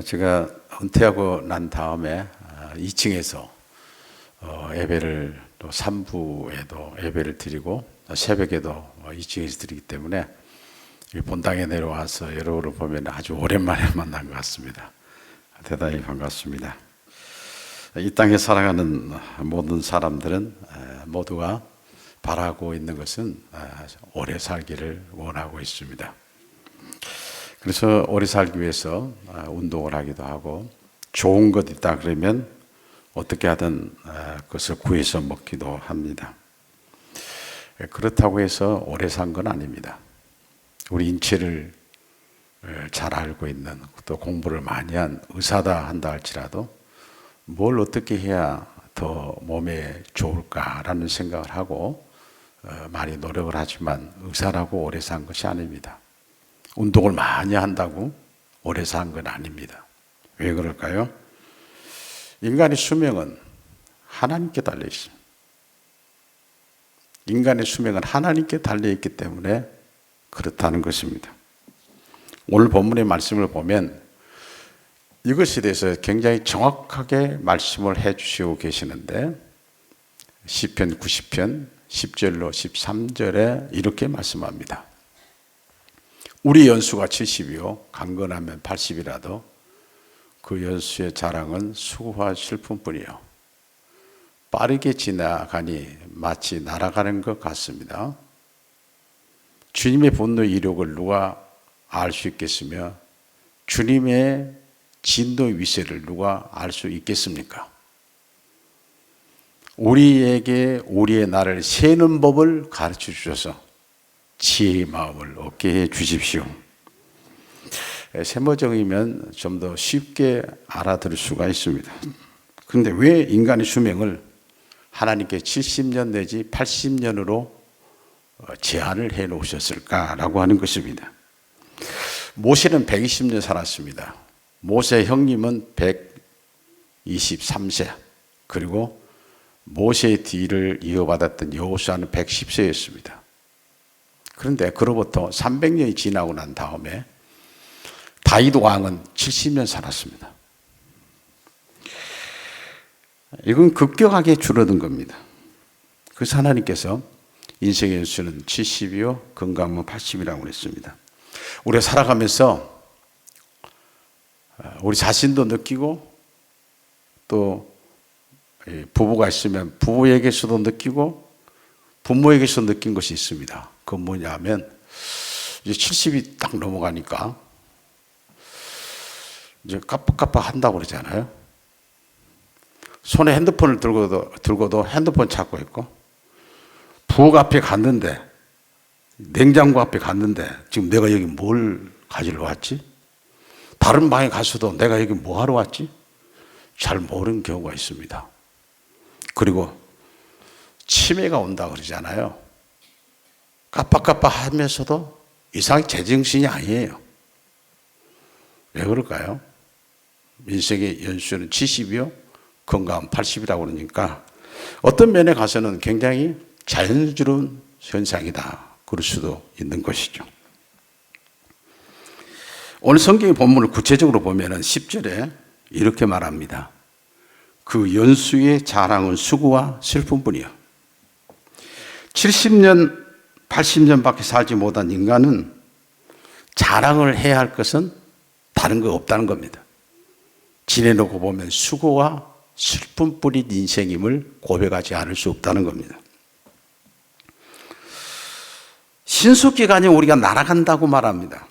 제가 은퇴하고 난 다음에 2층에서 예배를 또 3부에도 예배를 드리고 새벽에도 2층에서 드리기 때문에 본당에 내려와서 여러분을 보면 아주 오랜만에 만난 것 같습니다. 대단히 반갑습니다. 이 땅에 살아가는 모든 사람들은 모두가 바라고 있는 것은 오래 살기를 원하고 있습니다. 그래서 오래 살기 위해서 운동을 하기도 하고 좋은 것 있다 그러면 어떻게 하든 그것을 구해서 먹기도 합니다. 그렇다고 해서 오래 산 건 아닙니다. 우리 인체를 잘 알고 있는 또 공부를 많이 한 의사다 한다 할지라도 뭘 어떻게 해야 더 몸에 좋을까라는 생각을 하고 많이 노력을 하지만 의사라고 오래 산 것이 아닙니다. 운동을 많이 한다고 오래 산 건 아닙니다. 왜 그럴까요? 인간의 수명은 하나님께 달려 있어요. 인간의 수명은 하나님께 달려 있기 때문에 그렇다는 것입니다. 오늘 본문의 말씀을 보면 이것에 대해서 굉장히 정확하게 말씀을 해 주시고 계시는데 시편 90편 10절로 13절에 이렇게 말씀합니다. 우리 연수가 70이요 강건하면 80이라도 그 연수의 자랑은 수고와 슬픔뿐이요 빠르게 지나가니 마치 날아가는 것 같습니다. 주님의 분노의 이력을 누가 알 수 있겠으며 주님의 진노의 위세를 누가 알 수 있겠습니까? 우리에게 우리의 날을 세는 법을 가르쳐 주셔서 지혜의 마음을 얻게 해 주십시오. 세모정이면 좀 더 쉽게 알아들을 수가 있습니다. 그런데 왜 인간의 수명을 하나님께 70년 내지 80년으로 제한을 해 놓으셨을까라고 하는 것입니다. 모세는 120년 살았습니다. 모세 형님은 123세, 그리고 모세의 뒤를 이어받았던 여호수아는 110세였습니다. 그런데 그로부터 300년이 지나고 난 다음에 다윗 왕은 70년 살았습니다. 이건 급격하게 줄어든 겁니다. 그래서 하나님께서 인생의 연수는 70이요 건강은 80이라고 그랬습니다. 우리가 살아가면서 우리 자신도 느끼고 또 부부가 있으면 부부에게서도 느끼고 부모에게서 느낀 것이 있습니다. 그건 뭐냐면 이제 70이 딱 넘어가니까 이제 깜빡깜빡 한다고 그러잖아요. 손에 핸드폰을 들고도 핸드폰 찾고 있고 부엌 앞에 갔는데 냉장고 앞에 갔는데 지금 내가 여기 뭘 가지러 왔지? 다른 방에 가서도 내가 여기 뭐 하러 왔지? 잘 모르는 경우가 있습니다. 그리고 치매가 온다 그러잖아요. 깜빡깜빡 하면서도 이상하게 제정신이 아니에요. 왜 그럴까요? 인생의 연수는 70이요 건강은 80이라고 그러니까 어떤 면에 가서는 굉장히 자연스러운 현상이다 그럴 수도 있는 것이죠. 오늘 성경의 본문을 구체적으로 보면 10절에 이렇게 말합니다. 그 연수의 자랑은 수고와 슬픔뿐이요 70년 80년밖에 살지 못한 인간은 자랑을 해야 할 것은 다른 거 없다는 겁니다. 지내놓고 보면 수고와 슬픔뿐인 인생임을 고백하지 않을 수 없다는 겁니다. 신속기간에 우리가 날아간다고 말합니다.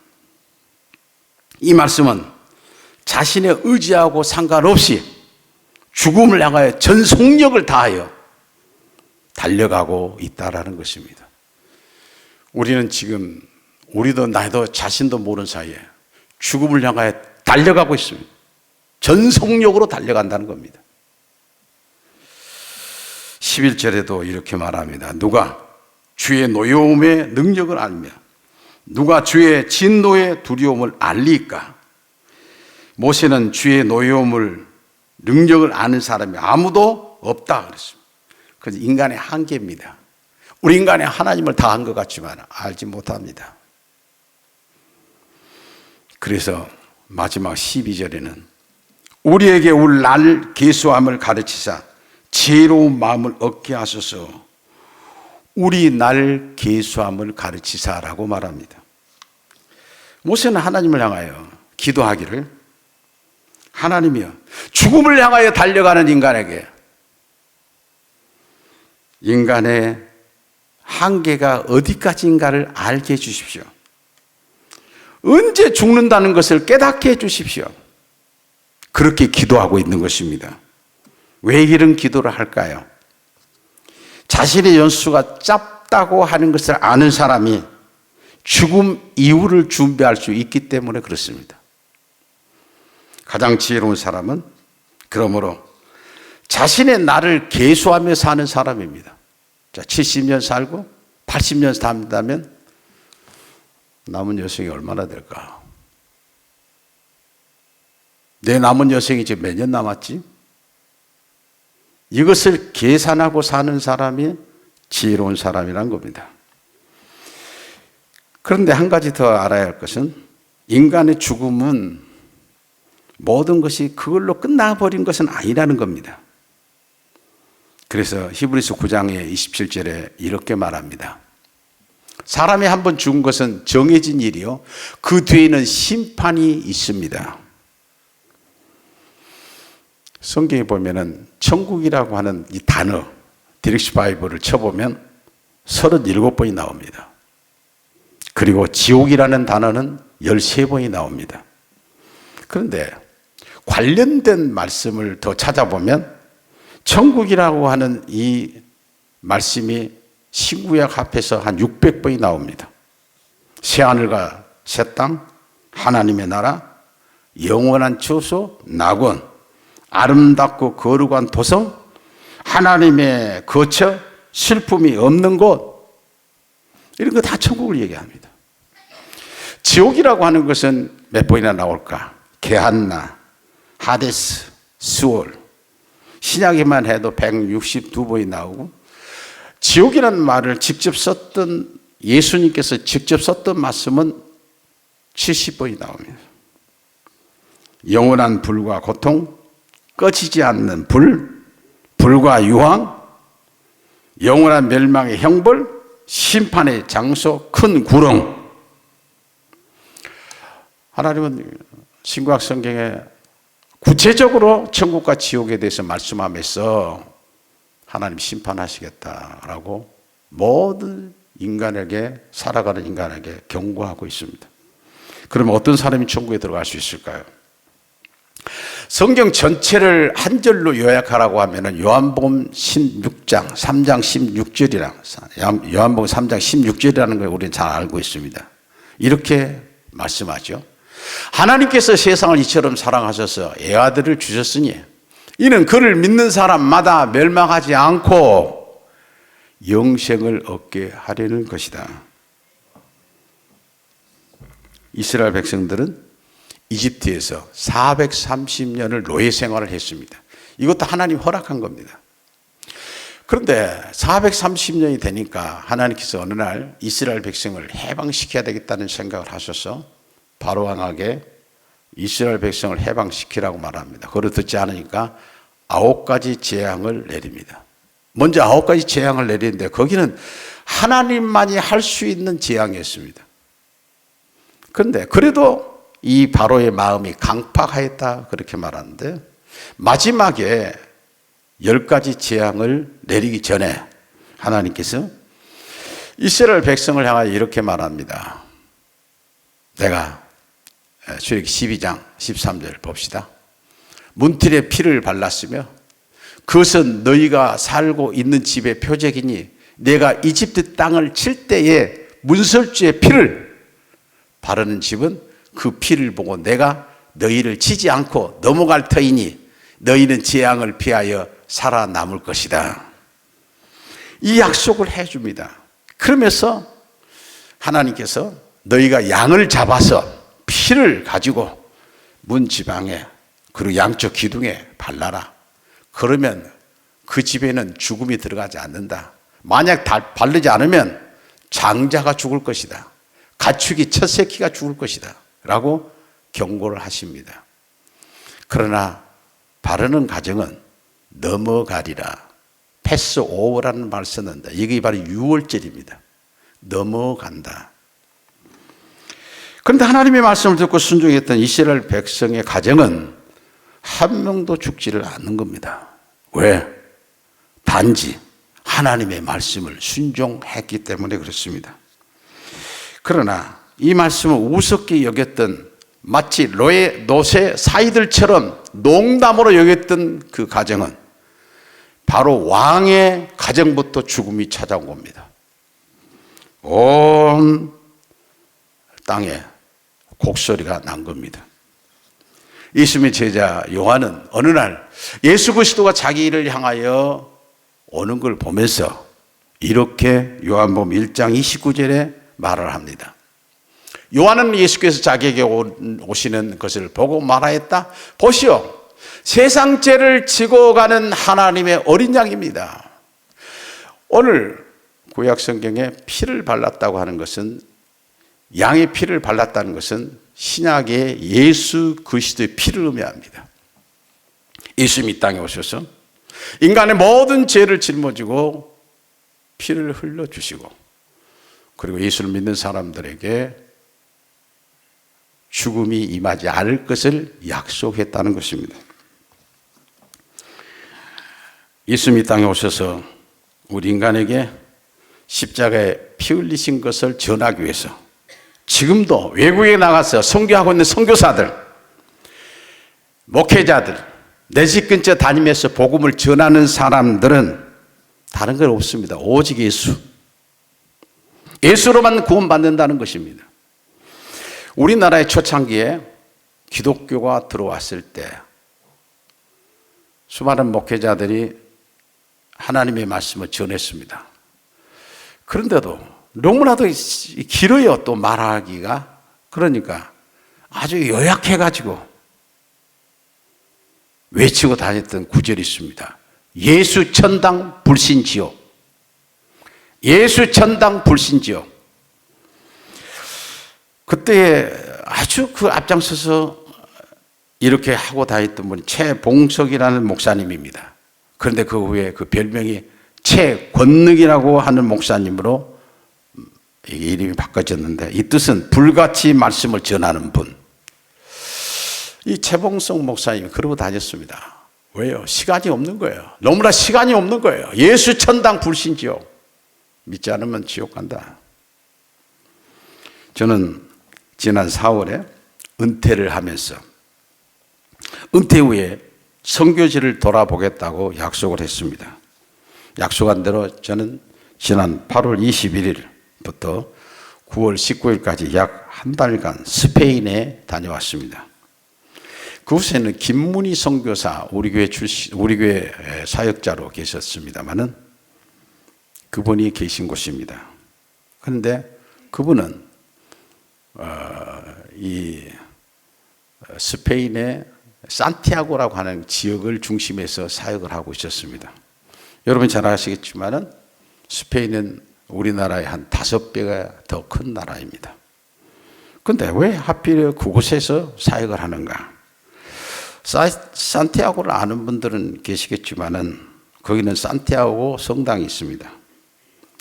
이 말씀은 자신의 의지하고 상관없이 죽음을 향하여 전 속력을 다하여 달려가고 있다라는 것입니다. 우리는 지금 우리도 나도 자신도 모르는 사이에 죽음을 향하여 달려가고 있습니다. 전 속력으로 달려간다는 겁니다. 11절에도 이렇게 말합니다. 누가 주의 노여움의 능력을 알며 누가 주의 진노의 두려움을 알리까? 모세는 주의 노여움을 능력을 아는 사람이 아무도 없다 그랬습니다. 그래서 인간의 한계입니다. 우리 인간이 하나님을 다 한 것 같지만 알지 못합니다. 그래서 마지막 12절에는 우리에게 올 날 계수함을 가르치사 지혜로운 마음을 얻게 하소서. 우리 날 계수함을 가르치사라고 말합니다. 모세는 하나님을 향하여 기도하기를, 하나님이여 죽음을 향하여 달려가는 인간에게 인간의 한계가 어디까지인가를 알게 해주십시오. 언제 죽는다는 것을 깨닫게 해주십시오. 그렇게 기도하고 있는 것입니다. 왜 이런 기도를 할까요? 자신의 연수가 짧다고 하는 것을 아는 사람이 죽음 이후를 준비할 수 있기 때문에 그렇습니다. 가장 지혜로운 사람은 그러므로 자신의 날을 계수하며 사는 사람입니다. 자, 70년 살고 80년 산다면 남은 여생이 얼마나 될까? 내 남은 여생이 지금 몇 년 남았지? 이것을 계산하고 사는 사람이 지혜로운 사람이란 겁니다. 그런데 한 가지 더 알아야 할 것은 인간의 죽음은 모든 것이 그걸로 끝나버린 것은 아니라는 겁니다. 그래서 히브리서 9장의 27절에 이렇게 말합니다. 사람이 한번 죽은 것은 정해진 일이요 그 뒤에는 심판이 있습니다. 성경에 보면은 천국이라고 하는 이 단어 디렉시 바이블을 쳐보면 37번이 나옵니다. 그리고 지옥이라는 단어는 13번이 나옵니다. 그런데 관련된 말씀을 더 찾아보면 천국이라고 하는 이 말씀이 신구약 합해서 한 600번이 나옵니다. 새하늘과 새 땅, 하나님의 나라, 영원한 처소, 낙원, 아름답고 거룩한 도성, 하나님의 거처, 슬픔이 없는 곳, 이런 거 다 천국을 얘기합니다. 지옥이라고 하는 것은 몇 번이나 나올까? 게한나, 하데스, 스올, 신약에만 해도 162번이 나오고, 지옥이라는 말을 직접 썼던 예수님께서 직접 썼던 말씀은 70번이 나옵니다. 영원한 불과 고통, 꺼지지 않는 불, 불과 유황, 영원한 멸망의 형벌, 심판의 장소, 큰 구렁. 하나님은 신구약 성경에 구체적으로 천국과 지옥에 대해서 말씀하면서 하나님 심판하시겠다라고 모든 인간에게, 살아가는 인간에게 경고하고 있습니다. 그러면 어떤 사람이 천국에 들어갈 수 있을까요? 성경 전체를 한 절로 요약하라고 하면 요한복음 16장 3장 16절이랑 요한복음 3장 16절이라는 걸 우리는 잘 알고 있습니다. 이렇게 말씀하죠. 하나님께서 세상을 이처럼 사랑하셔서 애아들을 주셨으니 이는 그를 믿는 사람마다 멸망하지 않고 영생을 얻게 하려는 것이다. 이스라엘 백성들은 이집트에서 430년을 노예 생활을 했습니다. 이것도 하나님 허락한 겁니다. 그런데 430년이 되니까 하나님께서 어느 날 이스라엘 백성을 해방시켜야 되겠다는 생각을 하셔서 바로 왕에게 이스라엘 백성을 해방시키라고 말합니다. 그걸 듣지 않으니까 9가지 재앙을 내립니다. 먼저 9가지 재앙을 내리는데 거기는 하나님만이 할 수 있는 재앙이었습니다. 그런데 그래도 이 바로의 마음이 강팍하였다 그렇게 말하는데 마지막에 10가지 재앙을 내리기 전에 하나님께서 이스라엘 백성을 향하여 이렇게 말합니다. 내가 출애굽기 12장 13절 봅시다. 문틀에 피를 발랐으며 그것은 너희가 살고 있는 집의 표적이니 내가 이집트 땅을 칠 때에 문설주의 피를 바르는 집은 그 피를 보고 내가 너희를 치지 않고 넘어갈 터이니 너희는 재앙을 피하여 살아남을 것이다. 이 약속을 해줍니다. 그러면서 하나님께서 너희가 양을 잡아서 피를 가지고 문 지방에 그리고 양쪽 기둥에 발라라. 그러면 그 집에는 죽음이 들어가지 않는다. 만약 바르지 않으면 장자가 죽을 것이다. 가축이 첫 새끼가 죽을 것이다 라고 경고를 하십니다. 그러나 바르는 가정은 넘어가리라. 패스 오버라는 말을 썼는데 이게 바로 6월절입니다. 넘어간다. 그런데 하나님의 말씀을 듣고 순종했던 이스라엘 백성의 가정은 한 명도 죽지를 않는 겁니다. 왜? 단지 하나님의 말씀을 순종했기 때문에 그렇습니다. 그러나 이 말씀을 우습게 여겼던 마치 노새 사이들처럼 농담으로 여겼던 그 가정은 바로 왕의 가정부터 죽음이 찾아온 겁니다. 온 땅에 곡소리가 난 겁니다. 예수님의 제자 요한은 어느 날 예수 그리스도가 자기를 향하여 오는 걸 보면서 이렇게 요한복음 1장 29절에 말을 합니다. 요한은 예수께서 자기에게 오시는 것을 보고 말하였다. 보시오, 세상 죄를 지고 가는 하나님의 어린 양입니다. 오늘 구약 성경에 피를 발랐다고 하는 것은, 양의 피를 발랐다는 것은 신약의 예수 그리스도의 피를 의미합니다. 예수님이 이 땅에 오셔서 인간의 모든 죄를 짊어지고 피를 흘려주시고, 그리고 예수를 믿는 사람들에게 죽음이 임하지 않을 것을 약속했다는 것입니다. 예수님이 땅에 오셔서 우리 인간에게 십자가에 피 흘리신 것을 전하기 위해서 지금도 외국에 나가서 선교하고 있는 선교사들, 목회자들, 내 집 근처 다니면서 복음을 전하는 사람들은 다른 건 없습니다. 오직 예수. 예수로만 구원받는다는 것입니다. 우리나라의 초창기에 기독교가 들어왔을 때 수많은 목회자들이 하나님의 말씀을 전했습니다. 그런데도 너무나도 길어요, 또 말하기가. 그러니까 아주 요약해가지고 외치고 다녔던 구절이 있습니다. 예수 천당 불신지옥. 예수 천당 불신지옥. 그때 아주 그 앞장서서 이렇게 하고 다녔던 분이 최봉석이라는 목사님입니다. 그런데 그 후에 그 별명이 최권능이라고 하는 목사님으로 이름이 바꿔졌는데, 이 뜻은 불같이 말씀을 전하는 분. 이 최봉석 목사님이 그러고 다녔습니다. 왜요? 시간이 없는 거예요. 너무나 시간이 없는 거예요. 예수 천당 불신지옥. 믿지 않으면 지옥 간다. 저는 지난 4월에 은퇴를 하면서 은퇴 후에 선교지를 돌아보겠다고 약속을 했습니다. 약속한 대로 저는 지난 8월 21일부터 9월 19일까지 약 한 달간 스페인에 다녀왔습니다. 그곳에는 김문희 선교사, 우리 교회 사역자로 계셨습니다마는 그분이 계신 곳입니다. 그런데 그분은 이 스페인의 산티아고라고 하는 지역을 중심에서 사역을 하고 있었습니다. 여러분 잘 아시겠지만은 스페인은 우리나라의 한 5배가 더 큰 나라입니다. 그런데 왜 하필 그곳에서 사역을 하는가? 산티아고를 아는 분들은 계시겠지만은 거기는 산티아고 성당이 있습니다.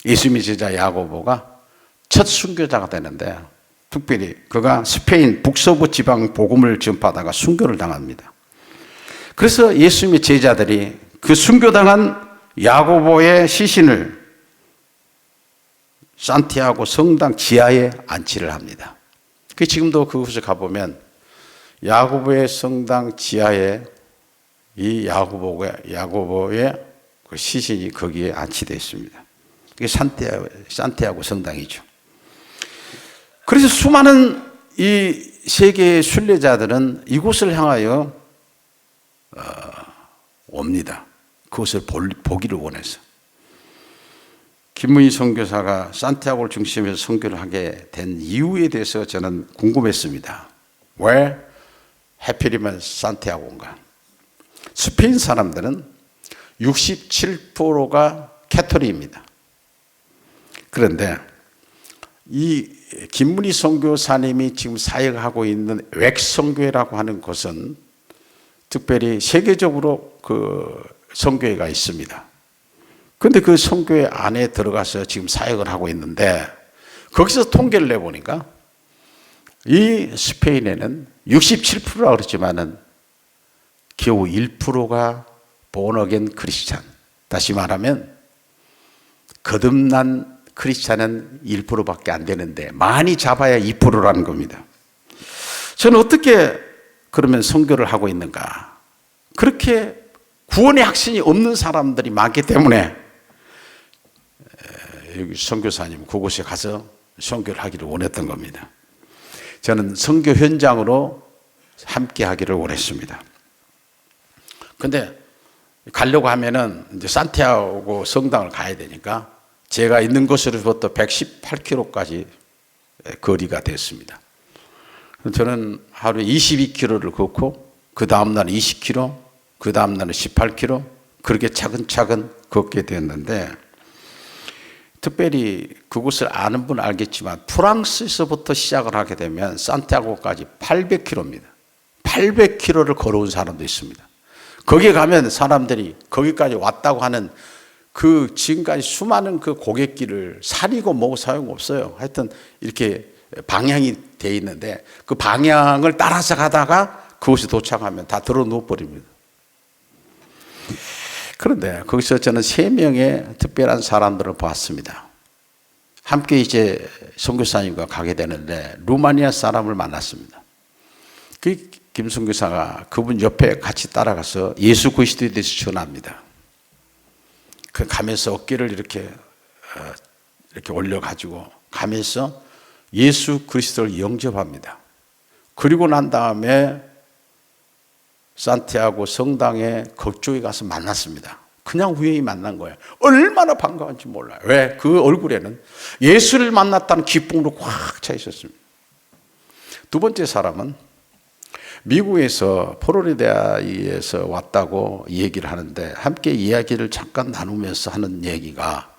예수님의 제자 야고보가 첫 순교자가 되는데, 특별히 그가 스페인 북서부 지방 복음을 전파하다가 순교를 당합니다. 그래서 예수님의 제자들이 그 순교당한 야고보의 시신을 산티아고 성당 지하에 안치를 합니다. 그 지금도 그곳에 가보면 야고보의 성당 지하에 이 야고보의 그 시신이 거기에 안치되어 있습니다. 이게 산티아고 성당이죠. 그래서 수많은 이 세계의 순례자들은 이곳을 향하여 옵니다. 그것을 보기를 원해서. 김문희 선교사가 산티아고를 중심해서 선교를 하게 된 이유에 대해서 저는 궁금했습니다. 왜 하필이면 산티아고인가? 스페인 사람들은 67%가 캐토릭입니다. 그런데 이 김문희 선교사님이 지금 사역하고 있는 웩선교회라고 하는 곳은 특별히 세계적으로 그 선교회가 있습니다. 그런데 그 선교회 안에 들어가서 지금 사역을 하고 있는데 거기서 통계를 내보니까 이 스페인에는 67%라 그랬지만은 겨우 1%가 본어겐 크리스찬. 다시 말하면 거듭난 크리스찬은 1%밖에 안 되는데 많이 잡아야 2%라는 겁니다. 저는 어떻게 그러면 선교를 하고 있는가? 그렇게 구원의 확신이 없는 사람들이 많기 때문에 여기 선교사님 그곳에 가서 선교를 하기를 원했던 겁니다. 저는 선교 현장으로 함께 하기를 원했습니다. 근데 가려고 하면은 이제 산티아고 성당을 가야 되니까 제가 있는 곳으로부터 118km까지 거리가 됐습니다. 저는 하루에 22km를 걷고 그 다음날 20km, 그 다음날은 18km 그렇게 차근차근 걷게 되었는데 특별히 그곳을 아는 분은 알겠지만 프랑스에서부터 시작을 하게 되면 산티아고까지 800km입니다. 800km를 걸어온 사람도 있습니다. 거기에 가면 사람들이 거기까지 왔다고 하는 그 지금까지 수많은 그 고갯길을 사리고 뭐고 소용없어요. 하여튼 이렇게 방향이 돼 있는데 그 방향을 따라서 가다가 그곳에 도착하면 다 들어 누워버립니다. 그런데 거기서 저는 3명의 특별한 사람들을 봤습니다. 함께 이제 선교사님과 가게 되는데 루마니아 사람을 만났습니다. 그 김 선교사가 그분 옆에 같이 따라가서 예수 그리스도에 대해서 전합니다. 그 가면서 어깨를 이렇게 올려가지고 가면서 예수 그리스도를 영접합니다. 그리고 난 다음에 산티아고 성당에 거쪽에 가서 만났습니다. 그냥 우연히 만난 거예요. 얼마나 반가운지 몰라요. 왜? 그 얼굴에는 예수를 만났다는 기쁨으로 꽉 차 있었습니다. 두 번째 사람은 미국에서 플로리다에서 왔다고 얘기를 하는데 함께 이야기를 잠깐 나누면서 하는 얘기가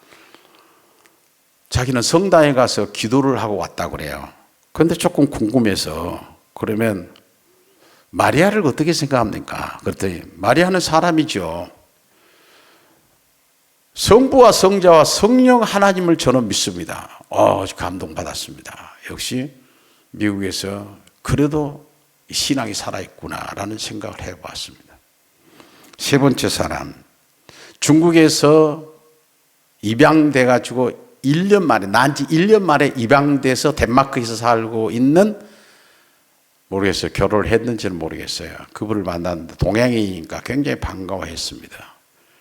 자기는 성당에 가서 기도를 하고 왔다고 그래요. 그런데 조금 궁금해서 그러면 마리아를 어떻게 생각합니까? 그랬더니 마리아는 사람이죠. 성부와 성자와 성령 하나님을 저는 믿습니다. 감동받았습니다. 역시 미국에서 그래도 신앙이 살아있구나라는 생각을 해봤습니다. 세 번째 사람, 중국에서 입양돼 가지고 1년 만에, 난지 1년 만에 입양돼서 덴마크에서 살고 있는 모르겠어요. 결혼을 했는지는 모르겠어요. 그분을 만났는데 동양인이니까 굉장히 반가워했습니다.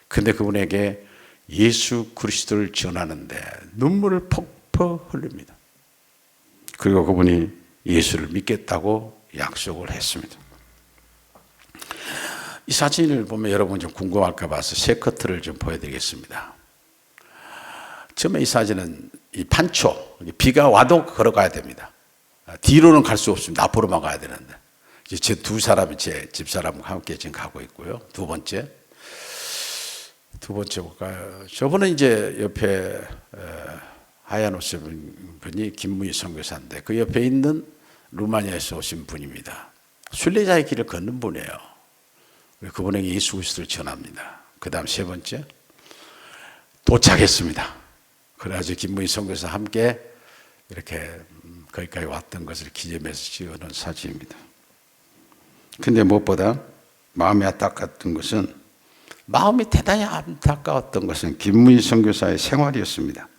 근데 그분에게 예수 그리스도를 전하는데 눈물을 퍽퍽 흘립니다. 그리고 그분이 예수를 믿겠다고 약속을 했습니다. 이 사진을 보면 여러분 좀 궁금할까 봐서 세 커트를 좀 보여드리겠습니다. 처음에 이 사진은 이 판초, 비가 와도 걸어가야 됩니다. 뒤로는 갈 수 없습니다. 앞으로만 가야 되는데. 이제 제 두 사람이 제 집사람과 함께 지금 가고 있고요. 두 번째 볼까요? 저분은 이제 옆에 하얀 옷 입은 분이 김문희 선교사인데 그 옆에 있는 루마니아에서 오신 분입니다. 순례자의 길을 걷는 분이에요. 그분에게 예수 그리스도를 전합니다. 그 다음 세 번째, 도착했습니다. 그래가지고 김문희 선교사 함께 이렇게 거기까지 왔던 것을 기념해서 찍어놓은 사진입니다. 근데 무엇보다 마음이 대단히 안타까웠던 것은 김문희 선교사의 생활이었습니다.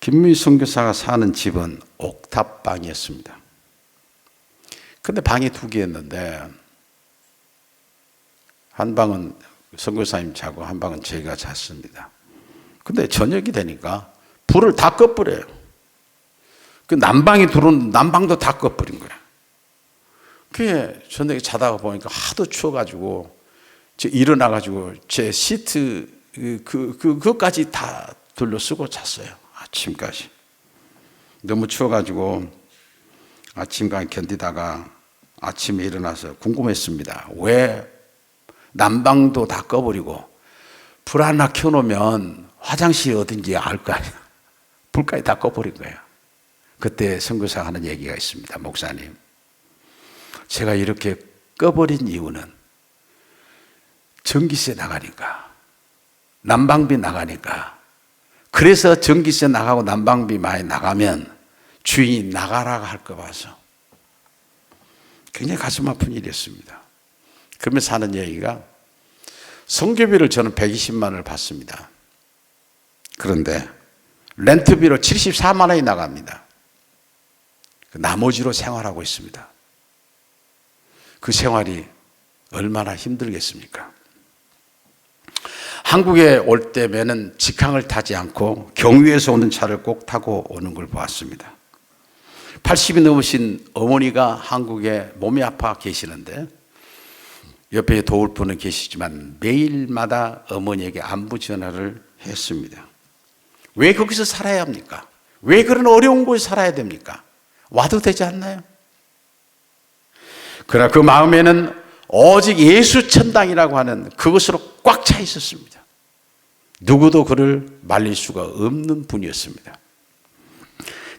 김문희 선교사가 사는 집은 옥탑방이었습니다. 근데 방이 2개였는데 한 방은 선교사님 자고 한 방은 제가 잤습니다. 근데 저녁이 되니까 불을 다 꺼버려요. 그 난방이 들어오는 난방도 다 꺼버린 거예요. 그게 저녁에 자다가 보니까 하도 추워가지고 일어나가지고 제 시트 그것까지 다 둘러쓰고 잤어요. 아침까지. 너무 추워가지고 아침까지 견디다가 아침에 일어나서 궁금했습니다. 왜 난방도 다 꺼버리고 불 하나 켜놓으면 화장실이 어딘지 알 거 아니야. 불까지 다 꺼버린 거예요. 그때 선교사가 하는 얘기가 있습니다. 목사님, 제가 이렇게 꺼버린 이유는 전기세 나가니까, 난방비 나가니까, 그래서 전기세 나가고 난방비 많이 나가면 주인이 나가라고 할 거 봐서 굉장히 가슴 아픈 일이었습니다. 그러면서 하는 얘기가, 선교비를 저는 120만 원을 받습니다. 그런데 렌트비로 74만 원이 나갑니다. 나머지로 생활하고 있습니다. 그 생활이 얼마나 힘들겠습니까? 한국에 올 때면은 직항을 타지 않고 경유해서 오는 차를 꼭 타고 오는 걸 보았습니다. 80이 넘으신 어머니가 한국에 몸이 아파 계시는데 옆에 도울 분은 계시지만 매일마다 어머니에게 안부 전화를 했습니다. 왜 거기서 살아야 합니까? 왜 그런 어려운 곳에 살아야 됩니까? 와도 되지 않나요? 그러나 그 마음에는 오직 예수 천당이라고 하는 그것으로 꽉 차 있었습니다. 누구도 그를 말릴 수가 없는 분이었습니다.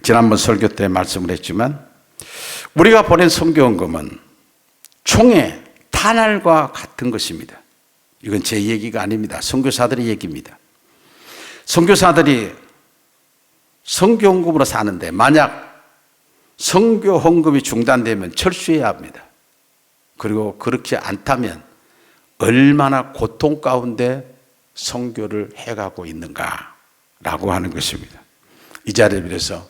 지난번 설교 때 말씀을 했지만 우리가 보낸 선교원금은 총의 탄알과 같은 것입니다. 이건 제 얘기가 아닙니다. 선교사들의 얘기입니다. 선교사들이 선교헌금으로 사는데 만약 선교헌금이 중단되면 철수해야 합니다. 그리고 그렇게 않다면 얼마나 고통 가운데 선교를 해가고 있는가라고 하는 것입니다. 이 자리에 비해서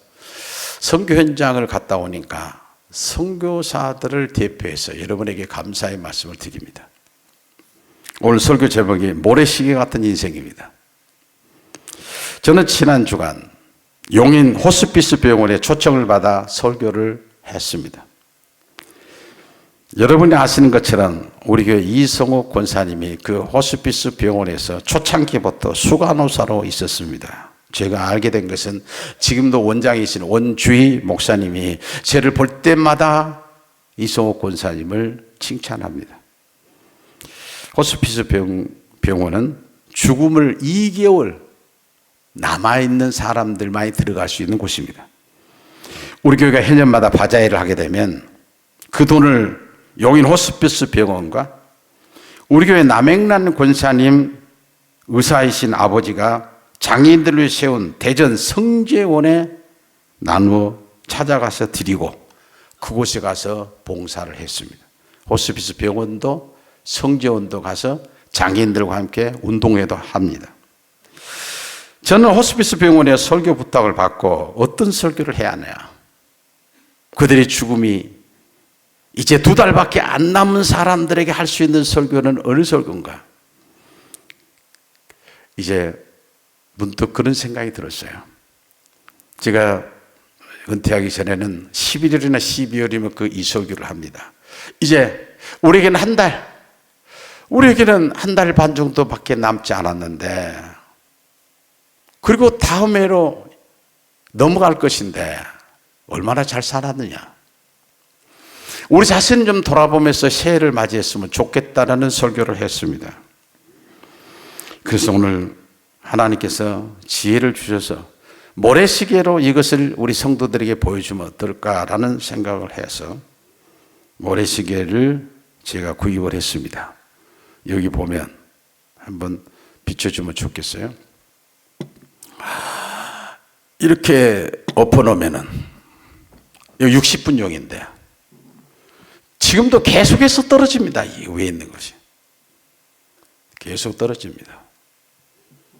선교 현장을 갔다 오니까 선교사들을 대표해서 여러분에게 감사의 말씀을 드립니다. 오늘 설교 제목이 모래시계 같은 인생입니다. 저는 지난 주간 용인 호스피스 병원에 초청을 받아 설교를 했습니다. 여러분이 아시는 것처럼 우리 교회 이성욱 권사님이 그 호스피스 병원에서 초창기부터 수간호사로 있었습니다. 제가 알게 된 것은 지금도 원장이신 원주희 목사님이 저를 볼 때마다 이성욱 권사님을 칭찬합니다. 호스피스 병원은 죽음을 2개월 남아있는 사람들만이 들어갈 수 있는 곳입니다. 우리 교회가 해년마다 바자회를 하게 되면 그 돈을 용인 호스피스 병원과 우리 교회 남행란 권사님 의사이신 아버지가 장애인들을 세운 대전 성재원에 나누어 찾아가서 드리고 그곳에 가서 봉사를 했습니다. 호스피스 병원도 성재원도 가서 장애인들과 함께 운동회도 합니다. 저는 호스피스 병원에 설교 부탁을 받고 어떤 설교를 해야 하냐. 그들의 죽음이 이제 2달밖에 안 남은 사람들에게 할 수 있는 설교는 어느 설교인가? 이제 문득 그런 생각이 들었어요. 제가 은퇴하기 전에는 11월이나 12월이면 그 이설교를 합니다. 이제 우리에게는 우리에게는 한 달 반 정도밖에 남지 않았는데 그리고 다음 해로 넘어갈 것인데 얼마나 잘 살았느냐. 우리 자신을 좀 돌아보면서 새해를 맞이했으면 좋겠다라는 설교를 했습니다. 그래서 오늘 하나님께서 지혜를 주셔서 모래시계로 이것을 우리 성도들에게 보여주면 어떨까라는 생각을 해서 모래시계를 제가 구입을 했습니다. 여기 보면 한번 비춰주면 좋겠어요. 이렇게 엎어놓으면은 60분용인데 지금도 계속해서 떨어집니다. 이 위에 있는 것이 계속 떨어집니다.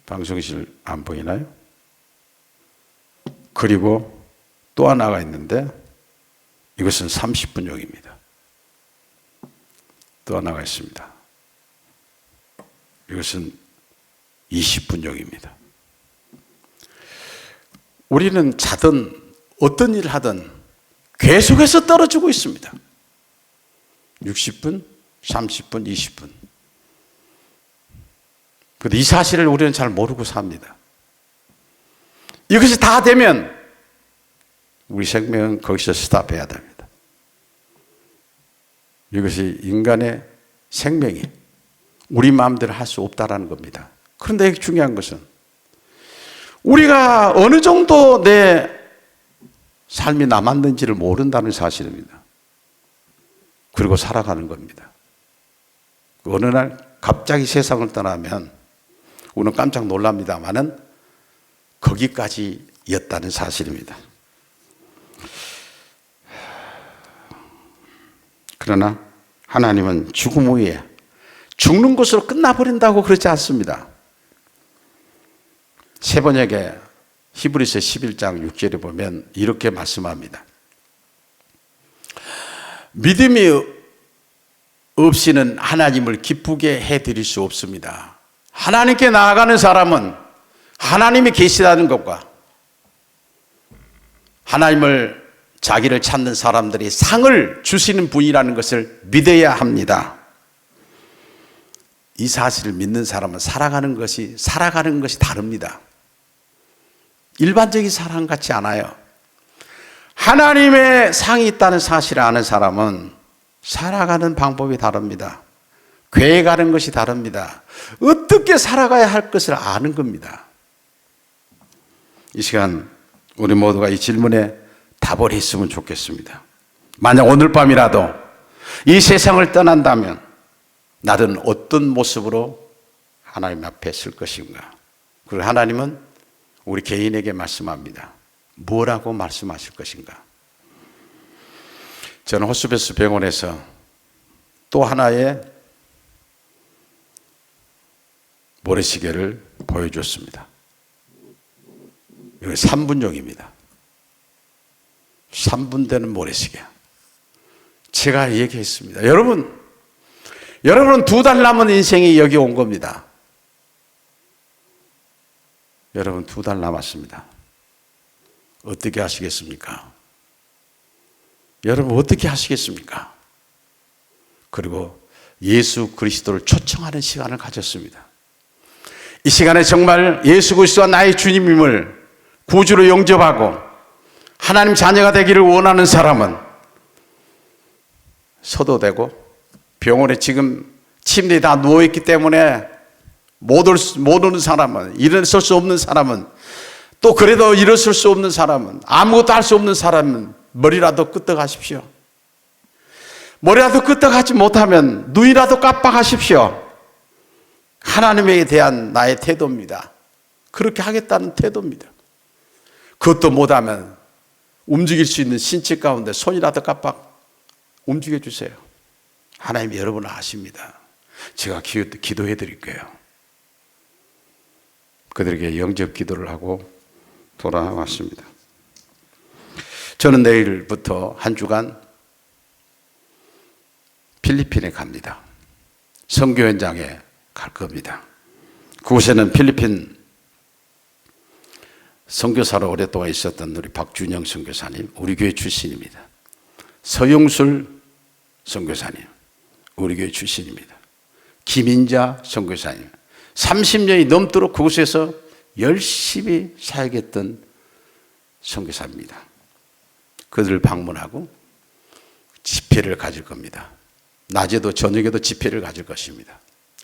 방송실 안 보이나요? 그리고 또 하나가 있는데 이것은 30분용입니다. 또 하나가 있습니다. 이것은 20분용입니다. 우리는 자든 어떤 일을 하든 계속해서 떨어지고 있습니다. 60분, 30분, 20분. 그런데 이 사실을 우리는 잘 모르고 삽니다. 이것이 다 되면 우리 생명은 거기서 스탑해야 됩니다. 이것이 인간의 생명이 우리 마음대로 할 수 없다라는 겁니다. 그런데 중요한 것은 우리가 어느 정도 내 삶이 남았는지를 모른다는 사실입니다. 그리고 살아가는 겁니다. 어느 날 갑자기 세상을 떠나면 우리는 깜짝 놀랍니다만은 거기까지였다는 사실입니다. 그러나 하나님은 죽음 후에 죽는 것으로 끝나버린다고 그러지 않습니다. 세 번역에 히브리서 11장 6절에 보면 이렇게 말씀합니다. 믿음이 없이는 하나님을 기쁘게 해드릴 수 없습니다. 하나님께 나아가는 사람은 하나님이 계시다는 것과 하나님을 자기를 찾는 사람들이 상을 주시는 분이라는 것을 믿어야 합니다. 이 사실을 믿는 사람은 살아가는 것이 다릅니다. 일반적인 사람 같지 않아요. 하나님의 상이 있다는 사실을 아는 사람은 살아가는 방법이 다릅니다. 계획하는 것이 다릅니다. 어떻게 살아가야 할 것을 아는 겁니다. 이 시간 우리 모두가 이 질문에 답을 했으면 좋겠습니다. 만약 오늘 밤이라도 이 세상을 떠난다면 나는 어떤 모습으로 하나님 앞에 설 것인가? 그리고 하나님은 우리 개인에게 말씀합니다. 뭐라고 말씀하실 것인가? 저는 호스피스 병원에서 또 하나의 모래시계를 보여줬습니다. 이거 3분용입니다. 3분 되는 모래시계. 제가 얘기했습니다. 여러분은 2달 남은 인생이 여기 온 겁니다. 여러분 2달 남았습니다. 어떻게 하시겠습니까? 여러분 어떻게 하시겠습니까? 그리고 예수 그리스도를 초청하는 시간을 가졌습니다. 이 시간에 정말 예수 그리스도가 나의 주님임을 구주로 영접하고 하나님 자녀가 되기를 원하는 사람은 서도 되고, 병원에 지금 침대에 다 누워있기 때문에 못 오는 사람은, 일어설 수 없는 사람은, 또 그래도 일어설 수 없는 사람은, 아무것도 할 수 없는 사람은 머리라도 끄떡하십시오. 머리라도 끄떡하지 못하면 눈이라도 깜빡하십시오. 하나님에 대한 나의 태도입니다. 그렇게 하겠다는 태도입니다. 그것도 못하면 움직일 수 있는 신체 가운데 손이라도 깜빡 움직여 주세요. 하나님이 여러분을 아십니다. 제가 기도해 드릴게요. 그들에게 영접 기도를 하고 돌아왔습니다. 저는 내일부터 한 주간 필리핀에 갑니다. 선교 현장에 갈 겁니다. 그곳에는 필리핀 선교사로 오랫동안 있었던 우리 박준영 선교사님, 우리 교회 출신입니다. 서용술 선교사님, 우리 교회 출신입니다. 김인자 선교사님, 30년이 넘도록 그곳에서 열심히 사역했던 선교사입니다. 그들을 방문하고 집회를 가질 겁니다. 낮에도 저녁에도 집회를 가질 것입니다.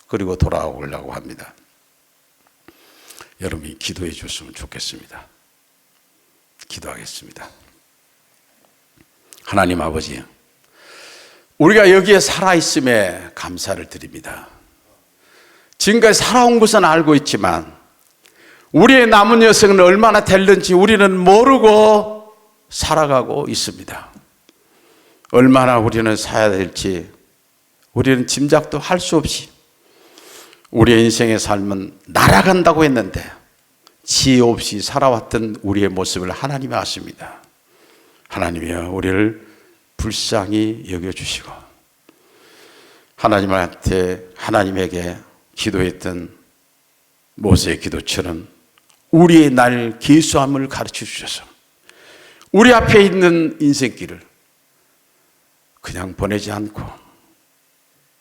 그리고 돌아오려고 합니다. 여러분이 기도해 줬으면 좋겠습니다. 기도하겠습니다. 하나님 아버지, 우리가 여기에 살아있음에 감사를 드립니다. 지금까지 살아온 것은 알고 있지만 우리의 남은 여생은 얼마나 될는지 우리는 모르고 살아가고 있습니다. 얼마나 우리는 살아야 될지 우리는 짐작도 할 수 없이 우리의 인생의 삶은 날아간다고 했는데 지혜 없이 살아왔던 우리의 모습을 하나님이 아십니다. 하나님이여, 우리를 불쌍히 여겨주시고 하나님에게 기도했던 모세의 기도처럼 우리의 날 계수함을 가르쳐 주셔서 우리 앞에 있는 인생길을 그냥 보내지 않고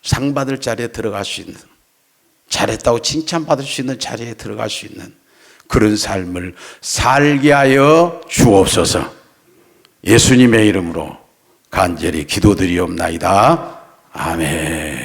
상 받을 자리에 들어갈 수 있는, 잘했다고 칭찬받을 수 있는 자리에 들어갈 수 있는 그런 삶을 살게 하여 주옵소서. 예수님의 이름으로 간절히 기도드리옵나이다. 아멘.